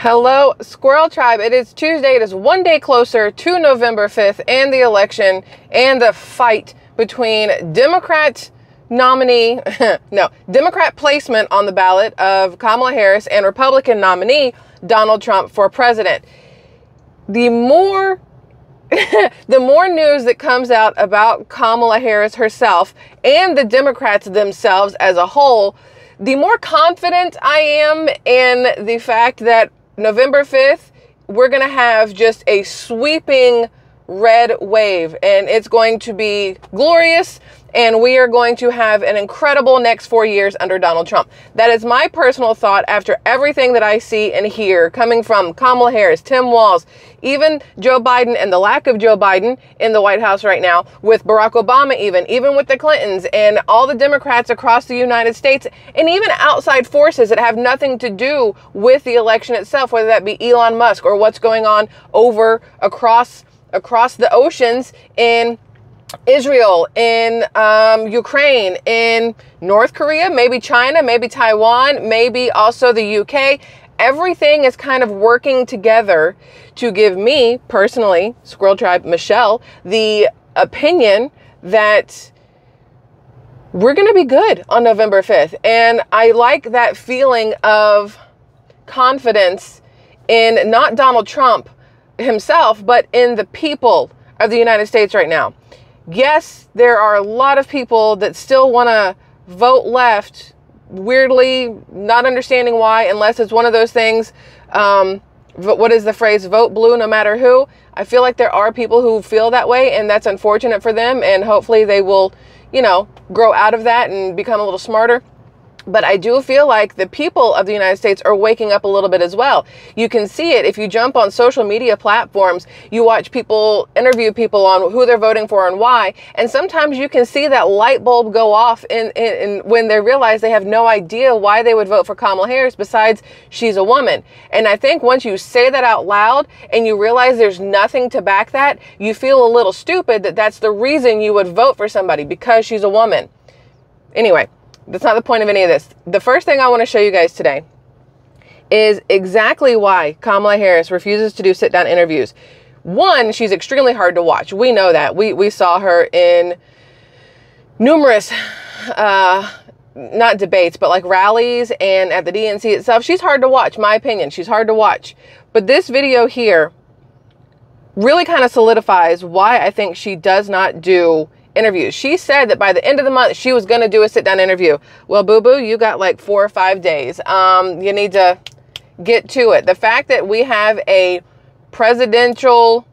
Hello, Squirrel Tribe. It is Tuesday. It is one day closer to November 5th and the election and the fight between Democrat placement on the ballot of Kamala Harris and Republican nominee Donald Trump for president. The more news that comes out about Kamala Harris herself and the Democrats themselves as a whole, the more confident I am in the fact that November 5th, we're going to have just a sweeping red wave, and it's going to be glorious, and we are going to have an incredible next 4 years under Donald Trump. That is my personal thought after everything that I see and hear coming from Kamala Harris, Tim Walz, even Joe Biden and the lack of Joe Biden in the White House right now, with Barack Obama even with the Clintons and all the Democrats across the United States, and even outside forces that have nothing to do with the election itself, whether that be Elon Musk or what's going on over across the oceans in Israel, in Ukraine, in North Korea, maybe China, maybe Taiwan, maybe also the UK. Everything is kind of working together to give me personally, Squirrel Tribe Michelle, the opinion that we're going to be good on November 5th. And I like that feeling of confidence in not Donald Trump himself, but in the people of the United States right now. Yes, there are a lot of people that still want to vote left, weirdly, not understanding why, unless it's one of those things, what is the phrase, vote blue no matter who. I feel like there are people who feel that way, and that's unfortunate for them, and hopefully they will, grow out of that and become a little smarter. But I do feel like the people of the United States are waking up a little bit as well. You can see it if you jump on social media platforms, you watch people interview people on who they're voting for and why. And sometimes you can see that light bulb go off in when they realize they have no idea why they would vote for Kamala Harris besides she's a woman. And I think once you say that out loud and you realize there's nothing to back that, you feel a little stupid that that's the reason you would vote for somebody, because she's a woman. Anyway. That's not the point of any of this. The first thing I want to show you guys today is exactly why Kamala Harris refuses to do sit-down interviews. One, she's extremely hard to watch. We know that. We saw her in numerous, not debates, but like rallies and at the DNC itself. She's hard to watch, my opinion. She's hard to watch. But this video here really kind of solidifies why I think she does not do interviews. She said that by the end of the month, she was going to do a sit-down interview. Well, boo-boo, you got like 4 or 5 days. You need to get to it. The fact that we have a presidential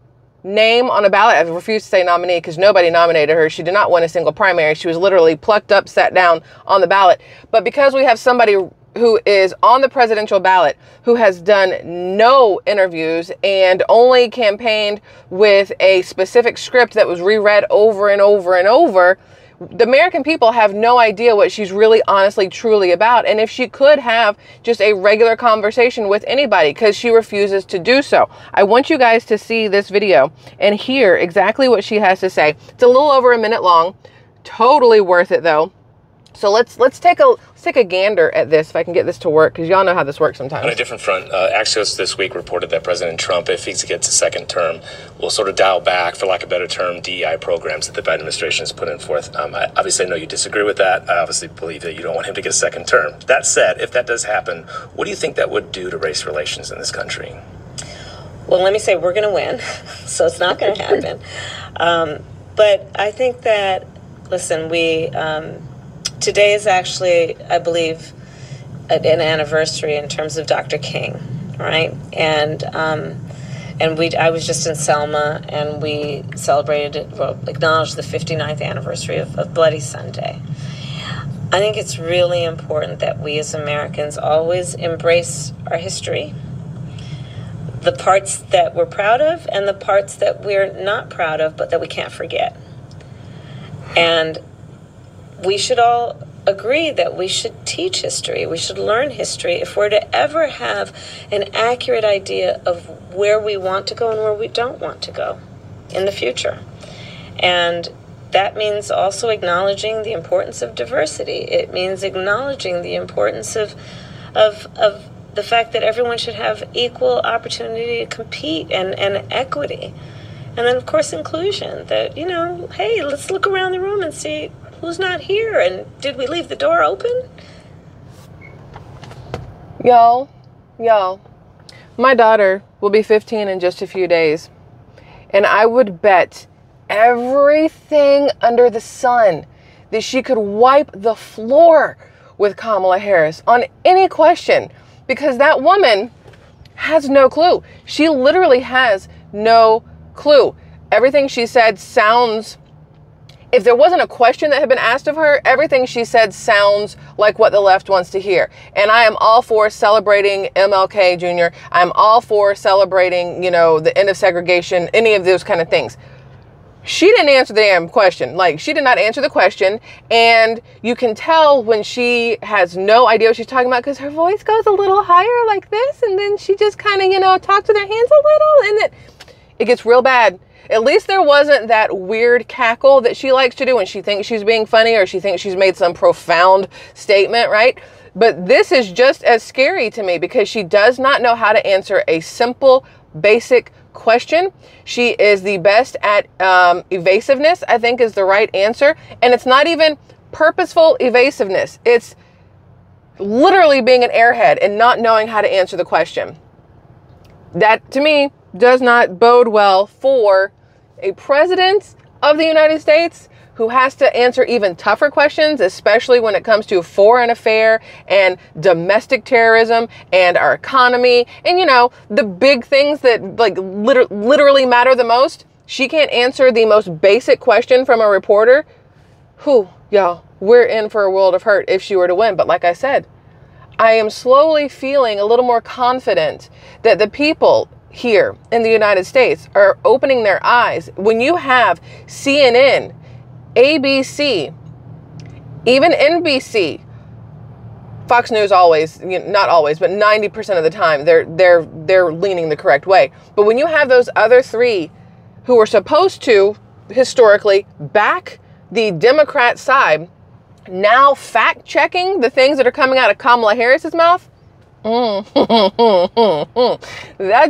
name on a ballot, I refuse to say nominee because nobody nominated her. She did not win a single primary. She was literally plucked up, sat down on the ballot. But because we have somebody who is on the presidential ballot, who has done no interviews and only campaigned with a specific script that was reread over and over and over, the American people have no idea what she's really honestly, truly about. And if she could have just a regular conversation with anybody, because she refuses to do so. I want you guys to see this video and hear exactly what she has to say. It's a little over a minute long. Totally worth it though. So let's take a gander at this, if I can get this to work, because y'all know how this works sometimes. On a different front, Axios this week reported that President Trump, if he gets a second term, will sort of dial back, for lack of a better term, DEI programs that the Biden administration has put in forth. I obviously know you disagree with that. I obviously believe that you don't want him to get a second term. That said, if that does happen, what do you think that would do to race relations in this country? Well, let me say we're going to win, so it's not going to happen. But I think that, listen, today is actually, I believe, an anniversary in terms of Dr. King, right? And I was just in Selma, and we acknowledged the 59th anniversary of Bloody Sunday. I think it's really important that we as Americans always embrace our history, the parts that we're proud of and the parts that we're not proud of, but that we can't forget. And we should all agree that we should teach history. We should learn history if we're to ever have an accurate idea of where we want to go and where we don't want to go in the future. And that means also acknowledging the importance of diversity. It means acknowledging the importance of the fact that everyone should have equal opportunity to compete and equity. And then, of course, inclusion, that, you know, hey, let's look around the room and see who's not here, and did we leave the door open? Y'all, my daughter will be 15 in just a few days. And I would bet everything under the sun that she could wipe the floor with Kamala Harris on any question, because that woman has no clue. She literally has no clue. Everything she said sounds, if there wasn't a question that had been asked of her, everything she said sounds like what the left wants to hear. And I am all for celebrating MLK Jr. I'm all for celebrating, you know, the end of segregation, any of those kind of things. She didn't answer the damn question. Like, she did not answer the question. And you can tell when she has no idea what she's talking about, because her voice goes a little higher like this. And then she just kind of, you know, talks with her hands a little. And then it gets real bad. At least there wasn't that weird cackle that she likes to do when she thinks she's being funny or she thinks she's made some profound statement, right? But this is just as scary to me because she does not know how to answer a simple, basic question. She is the best at evasiveness, I think, is the right answer. And it's not even purposeful evasiveness. It's literally being an airhead and not knowing how to answer the question. That, to me, does not bode well for a president of the United States who has to answer even tougher questions, especially when it comes to foreign affair and domestic terrorism and our economy and, you know, the big things that like literally matter the most. She can't answer the most basic question from a reporter. Y'all, we're in for a world of hurt if she were to win. But like I said, I am slowly feeling a little more confident that the people here in the United States are opening their eyes. When you have CNN, ABC, even NBC, Fox News always, not always, but 90% of the time, they're leaning the correct way. But when you have those other three who are supposed to historically back the Democrat side, now fact checking the things that are coming out of Kamala Harris's mouth, that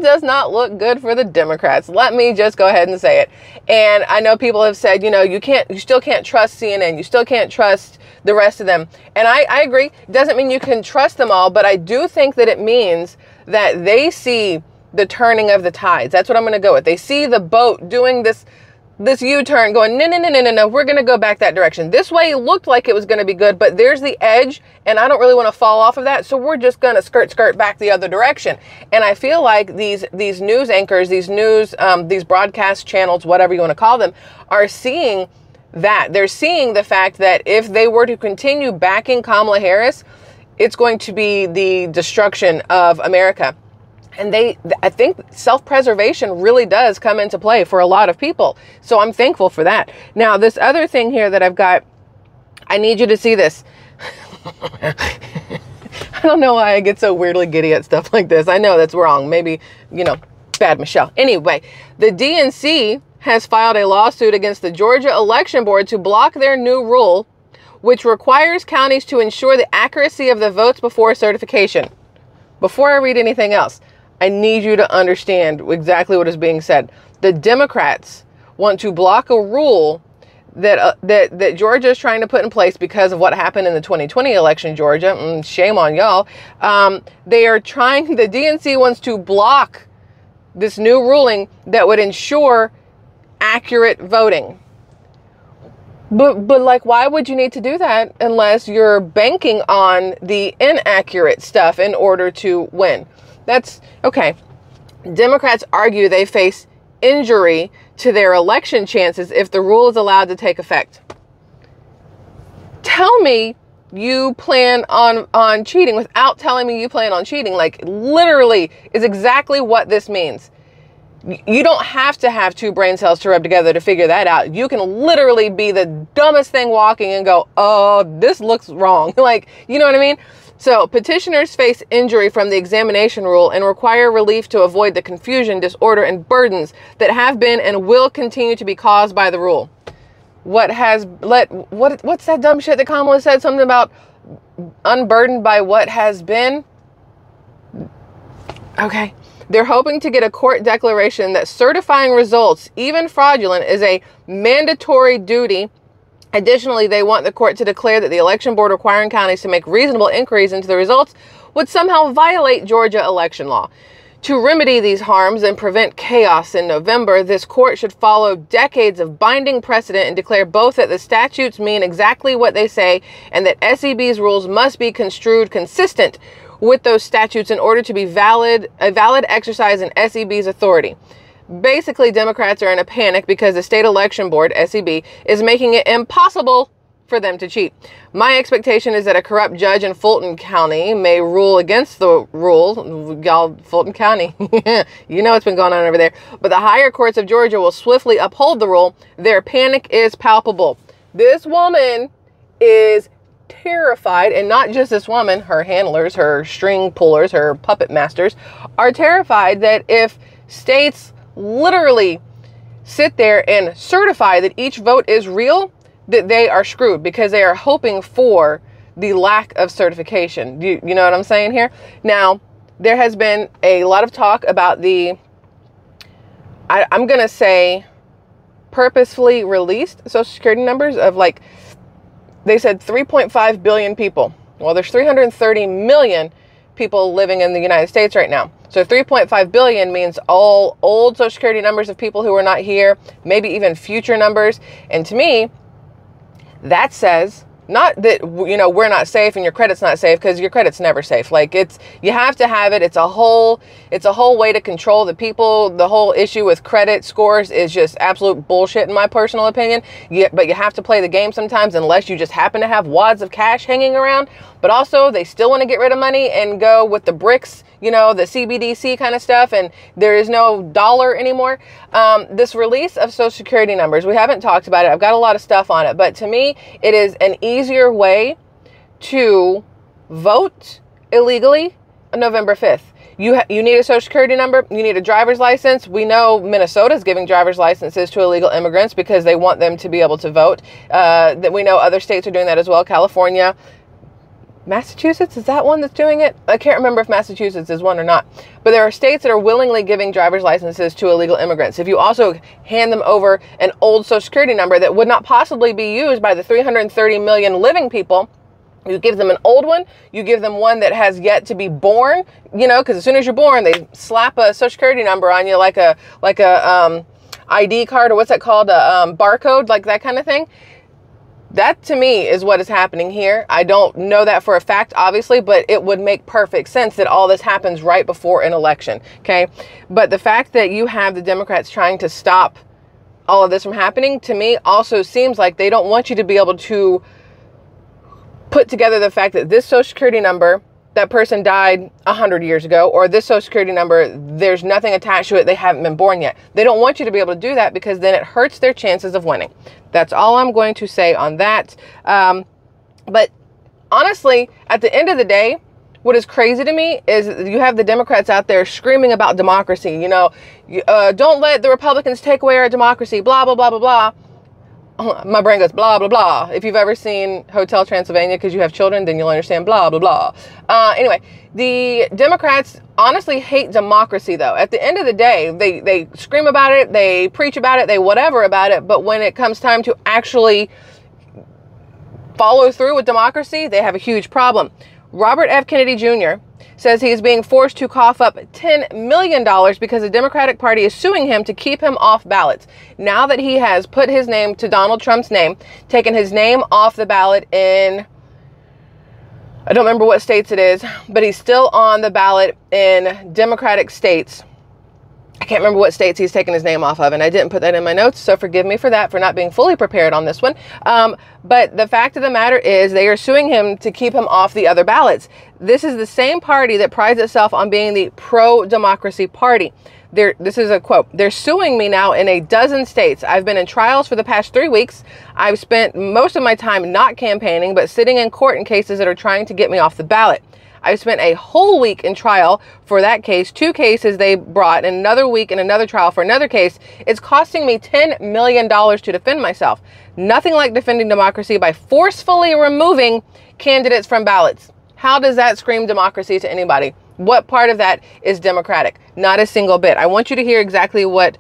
does not look good for the Democrats. Let me just go ahead and say it. And I know people have said, you know, you still can't trust CNN. You still can't trust the rest of them. And I agree. It doesn't mean you can trust them all, but I do think that it means that they see the turning of the tides. That's what I'm going to go with. They see the boat doing this U-turn going, no, we're going to go back that direction. This way looked like it was going to be good, but there's the edge and I don't really want to fall off of that. So we're just going to skirt back the other direction. And I feel like these news anchors, these broadcast channels, whatever you want to call them, are seeing that. They're seeing the fact that if they were to continue backing Kamala Harris, it's going to be the destruction of America. And I think self-preservation really does come into play for a lot of people. So I'm thankful for that. Now, this other thing here that I've got, I need you to see this. I don't know why I get so weirdly giddy at stuff like this. I know that's wrong. Maybe, you know, bad Michelle. Anyway, the DNC has filed a lawsuit against the Georgia Election Board to block their new rule, which requires counties to ensure the accuracy of the votes before certification. Before I read anything else, I need you to understand exactly what is being said. The Democrats want to block a rule that Georgia is trying to put in place because of what happened in the 2020 election, Georgia. Shame on y'all. The DNC wants to block this new ruling that would ensure accurate voting. But like, why would you need to do that unless you're banking on the inaccurate stuff in order to win? That's okay. Democrats argue they face injury to their election chances if the rule is allowed to take effect. Tell me you plan on cheating without telling me you plan on cheating. Like, literally is exactly what this means. You don't have to have two brain cells to rub together to figure that out. You can literally be the dumbest thing walking and go, oh, this looks wrong. Like, you know what I mean? So petitioners face injury from the examination rule and require relief to avoid the confusion, disorder, and burdens that have been and will continue to be caused by the rule. What's that dumb shit that Kamala said? Something about unburdened by what has been? Okay. They're hoping to get a court declaration that certifying results, even fraudulent, is a mandatory duty. Additionally, they want the court to declare that the election board requiring counties to make reasonable inquiries into the results would somehow violate Georgia election law. To remedy these harms and prevent chaos in November, this court should follow decades of binding precedent and declare both that the statutes mean exactly what they say and that SEB's rules must be construed consistent with those statutes in order to be a valid exercise in SEB's authority. Basically, Democrats are in a panic because the state election board, SEB, is making it impossible for them to cheat. My expectation is that a corrupt judge in Fulton County may rule against the rule. Y'all, Fulton County, you know what's been going on over there. But the higher courts of Georgia will swiftly uphold the rule. Their panic is palpable. This woman is terrified, and not just this woman, her handlers, her string pullers, her puppet masters are terrified that if states literally sit there and certify that each vote is real, that they are screwed because they are hoping for the lack of certification. You know what I'm saying here? Now, there has been a lot of talk about the, I'm going to say, purposefully released Social Security numbers of, like, they said 3.5 billion people. Well, there's 330 million people living in the United States right now. So 3.5 billion means all old Social Security numbers of people who are not here, maybe even future numbers. And to me, that says not that, you know, we're not safe and your credit's not safe, because your credit's never safe. Like, you have to have it. It's a whole way to control the people. The whole issue with credit scores is just absolute bullshit in my personal opinion. But you have to play the game sometimes, unless you just happen to have wads of cash hanging around. But also, they still want to get rid of money and go with the bricks, you know, the CBDC kind of stuff, and there is no dollar anymore. This release of Social Security numbers, we haven't talked about it. I've got a lot of stuff on it, but to me, it is an easier way to vote illegally on November 5th. You need a Social Security number. You need a driver's license. We know Minnesota's giving driver's licenses to illegal immigrants because they want them to be able to vote. That we know other states are doing that as well. California. Massachusetts, is that one that's doing it? I can't remember if Massachusetts is one or not. But there are states that are willingly giving driver's licenses to illegal immigrants. If you also hand them over an old Social Security number that would not possibly be used by the 330 million living people, you give them an old one, you give them one that has yet to be born, you know, because as soon as you're born, they slap a Social Security number on you like a ID card, or what's that called? A barcode, like that kind of thing. That, to me, is what is happening here. I don't know that for a fact, obviously, but it would make perfect sense that all this happens right before an election, okay? But the fact that you have the Democrats trying to stop all of this from happening, to me, also seems like they don't want you to be able to put together the fact that this Social Security number, that person died 100 years ago, or this Social Security number, there's nothing attached to it, they haven't been born yet. They don't want you to be able to do that, because then it hurts their chances of winning. That's all I'm going to say on that. But honestly, at the end of the day, what is crazy to me is you have the Democrats out there screaming about democracy. You know, don't let the Republicans take away our democracy, blah, blah, blah, blah, blah. My brain goes blah, blah, blah. If you've ever seen Hotel Transylvania because you have children, then you'll understand blah, blah, blah. Anyway, the Democrats honestly hate democracy, though. At the end of the day, they scream about it, they preach about it, they whatever about it. But when it comes time to actually follow through with democracy, they have a huge problem. Robert F. Kennedy Jr. says he is being forced to cough up $10 million because the Democratic Party is suing him to keep him off ballots. Now that he has put his name to Donald Trump's name, taken his name off the ballot in, I don't remember what states it is, but he's still on the ballot in Democratic states. I can't remember what states he's taken his name off of, and I didn't put that in my notes, so forgive me for that, for not being fully prepared on this one. But the fact of the matter is they are suing him to keep him off the other ballots. This is the same party that prides itself on being the pro-democracy party. This is a quote. They're suing me now in a dozen states. I've been in trials for the past 3 weeks. I've spent most of my time not campaigning, but sitting in court in cases that are trying to get me off the ballot. I spent a whole week in trial for that case, 2 cases they brought, and another week in another trial for another case. It's costing me $10 million to defend myself. Nothing like defending democracy by forcefully removing candidates from ballots. How does that scream democracy to anybody? What part of that is democratic? Not a single bit. I want you to hear exactly what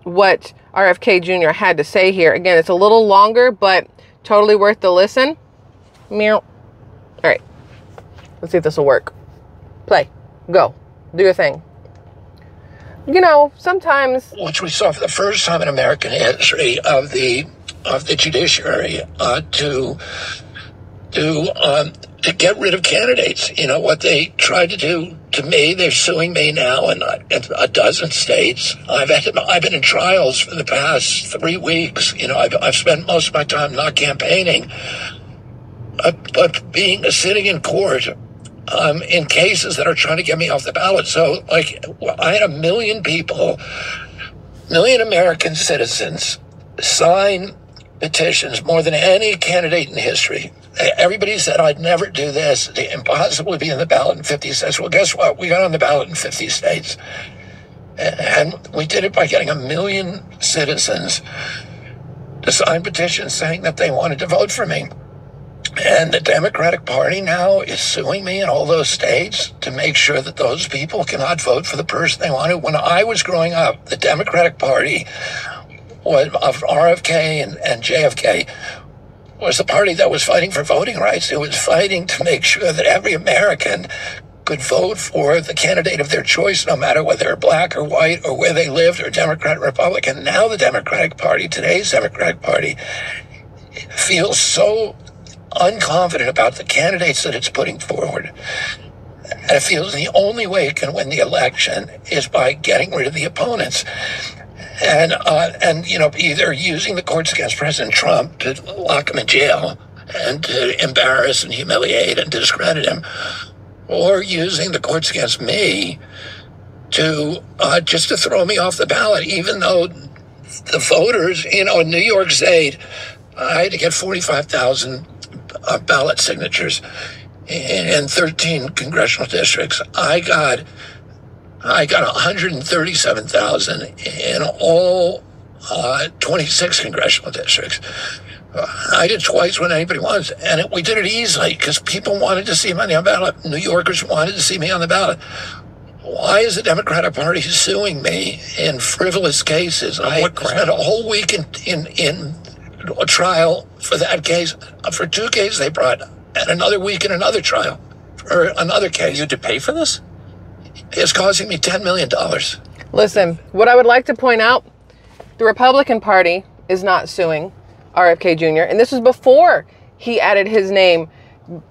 RFK Jr. had to say here. Again, it's a little longer, but totally worth the listen. Meow. All right. Let's see if this will work. Play. Go. Do your thing. You know, sometimes, which we saw for the first time in American history of the judiciary to get rid of candidates. You know what they tried to do to me? They're suing me now in a dozen states. I've been in trials for the past 3 weeks. You know, I've spent most of my time not campaigning, but sitting in court. In cases that are trying to get me off the ballot. So, like, I had 1 million people, 1 million American citizens sign petitions, more than any candidate in history. Everybody said I'd never do this, impossible to be on the ballot in 50 states. Well, guess what? We got on the ballot in 50 states. And we did it by getting 1 million citizens to sign petitions saying that they wanted to vote for me. And the Democratic Party now is suing me in all those states to make sure that those people cannot vote for the person they want to. When I was growing up, the Democratic Party of RFK and JFK was the party that was fighting for voting rights. It was fighting to make sure that every American could vote for the candidate of their choice, no matter whether they're black or white or where they lived, or Democrat or Republican. Now the Democratic Party, today's Democratic Party, feels so unconfident about the candidates that it's putting forward. And it feels the only way it can win the election is by getting rid of the opponents. And you know, either using the courts against President Trump to lock him in jail and to embarrass and humiliate and discredit him, or using the courts against me to just to throw me off the ballot, even though the voters, you know, in New York State, I had to get 45,000 ballot signatures in 13 congressional districts. I got 137,000 in all 26 congressional districts. I did twice what anybody wants, and we did it easily because people wanted to see me on the ballot. New Yorkers wanted to see me on the ballot. Why is the Democratic Party suing me in frivolous cases? I spent a whole week in a trial for that case. For 2 cases they brought, and another week in another trial for another case. You had to pay for this? It's costing me $10 million. listen, what I would like to point out, the Republican Party is not suing RFK Jr. And this was before he added his name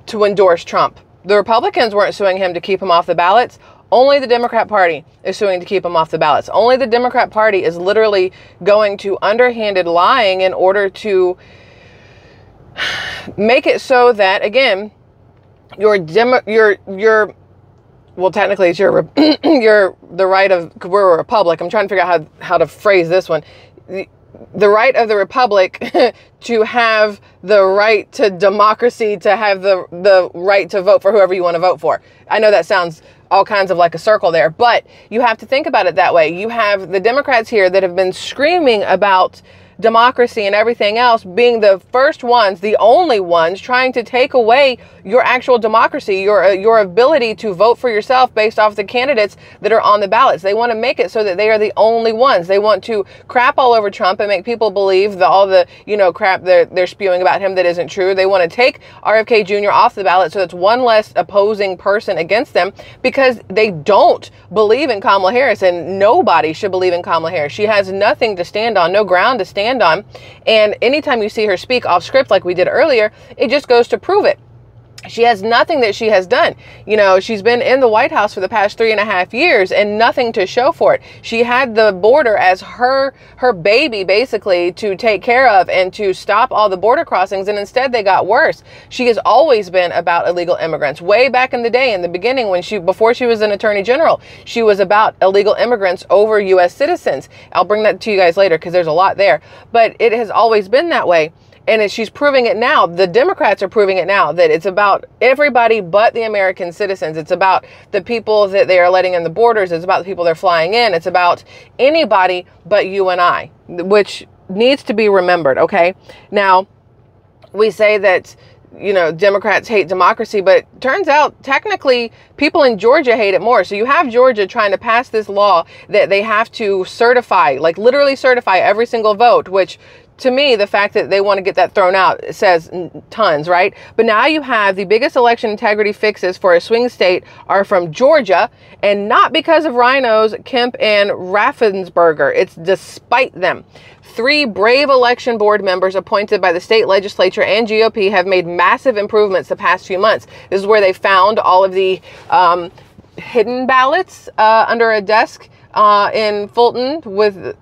to endorse Trump. The Republicans weren't suing him to keep him off the ballots. Only the Democrat Party is suing to keep him off the ballots. Only the Democrat Party is literally going to underhanded lying in order to make it so that, again, well, technically it's your the right of, we're a republic. I'm trying to figure out how to phrase this one. The right of the republic to have the right to democracy, to have the right to vote for whoever you want to vote for. I know that sounds all kinds of like a circle there, but you have to think about it that way. You have the Democrats here that have been screaming about democracy and everything else, being the first ones, the only ones trying to take away your actual democracy, your ability to vote for yourself based off the candidates that are on the ballots. They want to make it so that they are the only ones. They want to crap all over Trump and make people believe that all the, crap they're spewing about him that isn't true. They want to take RFK Jr. off the ballot so it's one less opposing person against them, because they don't believe in Kamla Harris, and nobody should believe in Kamala Harris. She has nothing to stand on, no ground to stand on. And anytime you see her speak off script like we did earlier, it just goes to prove it. She has nothing that she has done. She's been in the White House for the past 3.5 years and nothing to show for it. She had the border as her baby, basically, to take care of and to stop all the border crossings, and instead they got worse. She has always been about illegal immigrants. Way back in the day, in the beginning, before she was an attorney general, she was about illegal immigrants over U.S. citizens. I'll bring that to you guys later because there's a lot there. But it has always been that way. And she's proving it now. The Democrats are proving it now, that it's about everybody but the American citizens. It's about the people that they are letting in the borders. It's about the people they're flying in. It's about anybody but you and I, which needs to be remembered, okay? Now, we say that you know, Democrats hate democracy, but turns out technically people in Georgia hate it more. So you have Georgia trying to pass this law that they have to certify, like literally certify every single vote, which to me, the fact that they want to get that thrown out says tons, right? But now you have the biggest election integrity fixes for a swing state are from Georgia, and not because of rhinos, Kemp and Raffensperger. It's despite them. 3 brave election board members appointed by the state legislature and GOP have made massive improvements the past few months. This is where they found all of the hidden ballots under a desk in Fulton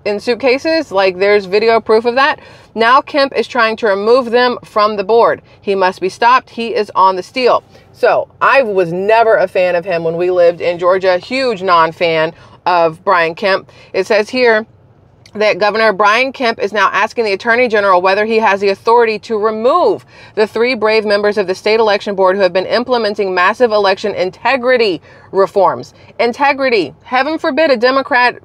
in suitcases. Like, there's video proof of that. Now Kemp is trying to remove them from the board. He must be stopped. He is on the steal. So I was never a fan of him when we lived in Georgia. Huge non-fan of Brian Kemp. It says here that Governor Brian Kemp is now asking the Attorney General whether he has the authority to remove the 3 brave members of the state election board who have been implementing massive election integrity reforms. Integrity. Heaven forbid a Democrat,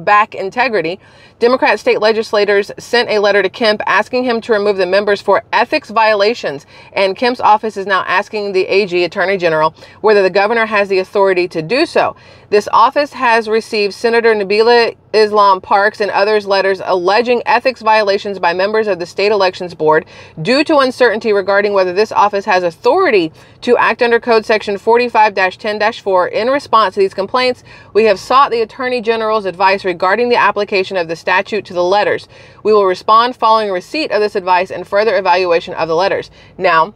back integrity. Democrat state legislators sent a letter to Kemp asking him to remove the members for ethics violations, and Kemp's office is now asking the AG, Attorney General, whether the governor has the authority to do so. This office has received Senator Nabila Islam Parks and others letters alleging ethics violations by members of the state elections board. Due to uncertainty regarding whether this office has authority to act under Code Section 45-10-4 in response to these complaints, we have sought the Attorney General's advice regarding the application of the statute to the letters. We will respond following receipt of this advice and further evaluation of the letters. Now,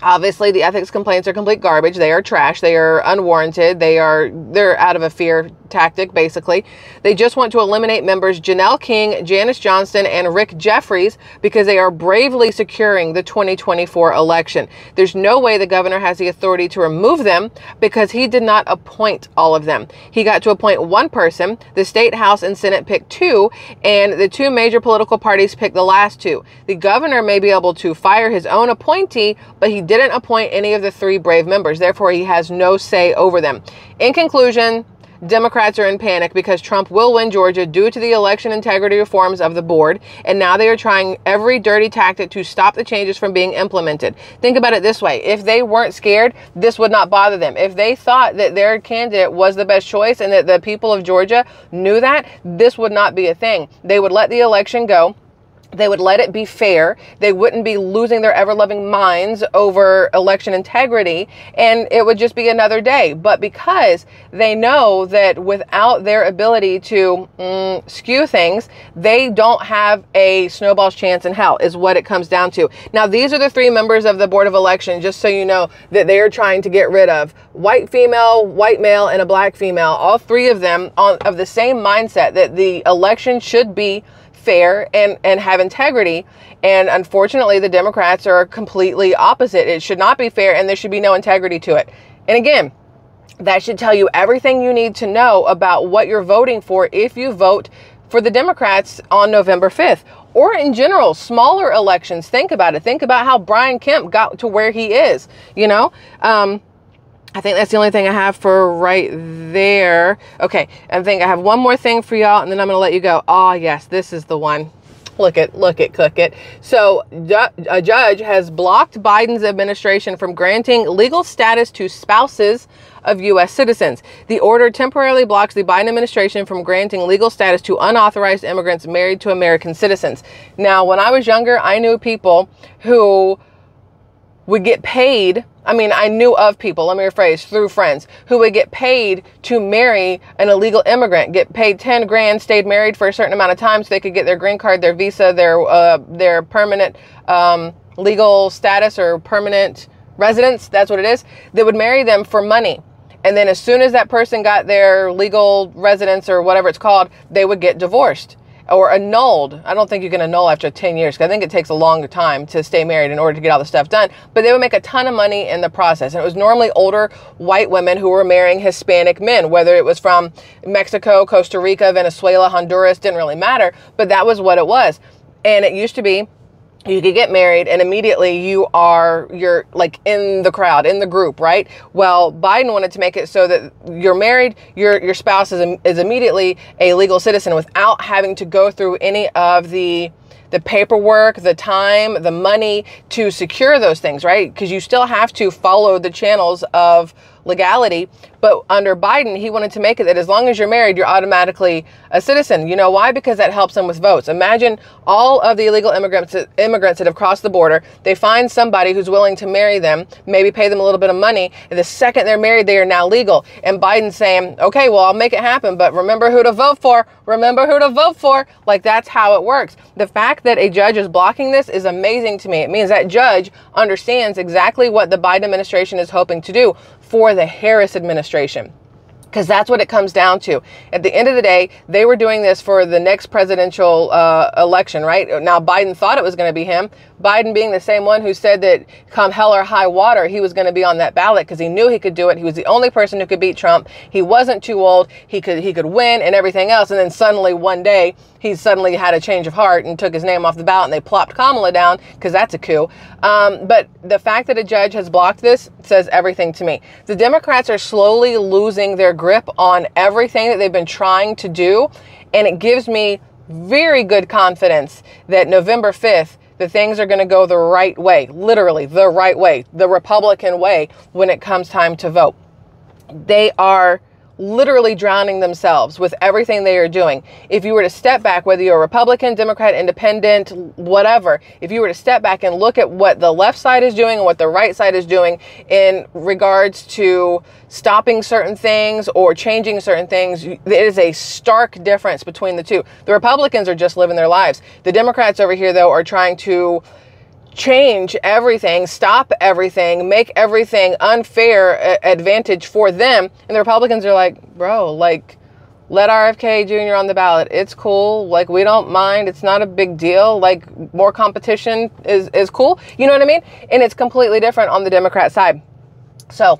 obviously, the ethics complaints are complete garbage. They are trash. They are unwarranted. They're out of a fear tactic, basically. They just want to eliminate members Janelle King, Janice Johnston, and Rick Jeffries because they are bravely securing the 2024 election. There's no way the governor has the authority to remove them because he did not appoint all of them. He got to appoint 1 person. The state house and Senate picked 2, and the 2 major political parties picked the last 2. The governor may be able to fire his own appointee, but he didn't appoint any of the 3 brave members. Therefore, he has no say over them. In conclusion, Democrats are in panic because Trump will win Georgia due to the election integrity reforms of the board, and now they are trying every dirty tactic to stop the changes from being implemented. Think about it this way. If they weren't scared, this would not bother them. If they thought that their candidate was the best choice and that the people of Georgia knew that, this would not be a thing. They would let the election go. They would let it be fair. They wouldn't be losing their ever-loving minds over election integrity, and it would just be another day. But because they know that without their ability to skew things, they don't have a snowball's chance in hell, is what it comes down to. Now, these are the 3 members of the Board of Election, just so you know, that they are trying to get rid of. White female, white male, and a black female. All 3 of them of the same mindset that the election should be fair and have integrity. And unfortunately, the Democrats are completely opposite. It should not be fair, and there should be no integrity to it. And again, that should tell you everything you need to know about what you're voting for if you vote for the Democrats on November 5th. Or in general, smaller elections. Think about it. Think about how Brian Kemp got to where he is, I think that's the only thing I have for right there. Okay, I think I have one more thing for y'all, and then I'm going to let you go. Oh, yes, this is the one. Click it. So a judge has blocked Biden's administration from granting legal status to spouses of U.S. citizens. The order temporarily blocks the Biden administration from granting legal status to unauthorized immigrants married to American citizens. Now, when I was younger, I knew people who would get paid. I knew of people, let me rephrase, through friends, who would get paid to marry an illegal immigrant, get paid 10 grand, stayed married for a certain amount of time so they could get their green card, their visa, their permanent legal status or permanent residence. That's what it is. They would marry them for money. And then as soon as that person got their legal residence or whatever it's called, they would get divorced or annulled. I don't think you can annul after 10 years, because I think it takes a longer time to stay married in order to get all the stuff done. But they would make a ton of money in the process. And it was normally older white women who were marrying Hispanic men, whether it was from Mexico, Costa Rica, Venezuela, Honduras, didn't really matter. But that was what it was. And it used to be you could get married and immediately you're like in the crowd, in the group, right? Well, Biden wanted to make it so that you're married, your spouse is immediately a legal citizen without having to go through any of the the paperwork, the time, the money to secure those things, right? Because you still have to follow the channels of legality. But under Biden, he wanted to make it that as long as you're married, you're automatically a citizen. You know why? Because that helps them with votes. Imagine all of the illegal immigrants that have crossed the border. They find somebody who's willing to marry them, maybe pay them a little bit of money, and the second they're married, they are now legal. And Biden's saying, okay, well, I'll make it happen, but remember who to vote for. Remember who to vote for. Like, that's how it works. The fact that a judge is blocking this is amazing to me. It means that judge understands exactly what the Biden administration is hoping to do for the Harris administration. Because that's what it comes down to. At the end of the day, they were doing this for the next presidential election, right? Now, Biden thought it was going to be him. Biden being the same one who said that come hell or high water, he was going to be on that ballot because he knew he could do it. He was the only person who could beat Trump. He wasn't too old. He could win and everything else. And then suddenly one day, he suddenly had a change of heart and took his name off the ballot, and they plopped Kamala down because that's a coup. But the fact that a judge has blocked this says everything to me. The Democrats are slowly losing their grip on everything that they've been trying to do, and it gives me very good confidence that November 5th, the things are going to go the right way, literally the right way, the Republican way when it comes time to vote. They are literally drowning themselves with everything they are doing. If you were to step back, whether you're a Republican, Democrat, Independent, whatever, if you were to step back and look at what the left side is doing and what the right side is doing in regards to stopping certain things or changing certain things, it is a stark difference between the two. The Republicans are just living their lives. The Democrats over here, though, are trying to change everything, stop everything, make everything unfair advantage for them. And the Republicans are like, bro, like, let RFK Jr. on the ballot. It's cool. Like, we don't mind. It's not a big deal. Like, more competition is cool. You know what I mean? And it's completely different on the Democrat side. So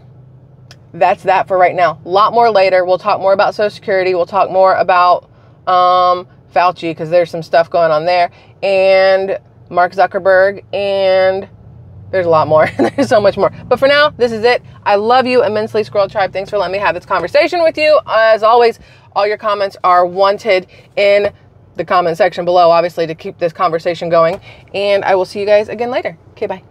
that's that for right now. A lot more later. We'll talk more about Social Security. We'll talk more about Fauci, because there's some stuff going on there. And Mark Zuckerberg, and there's a lot more. There's so much more. But for now, this is it. I love you immensely, Squirrel Tribe. Thanks for letting me have this conversation with you. As always, all your comments are wanted in the comment section below, obviously, to keep this conversation going. And I will see you guys again later. Okay, bye.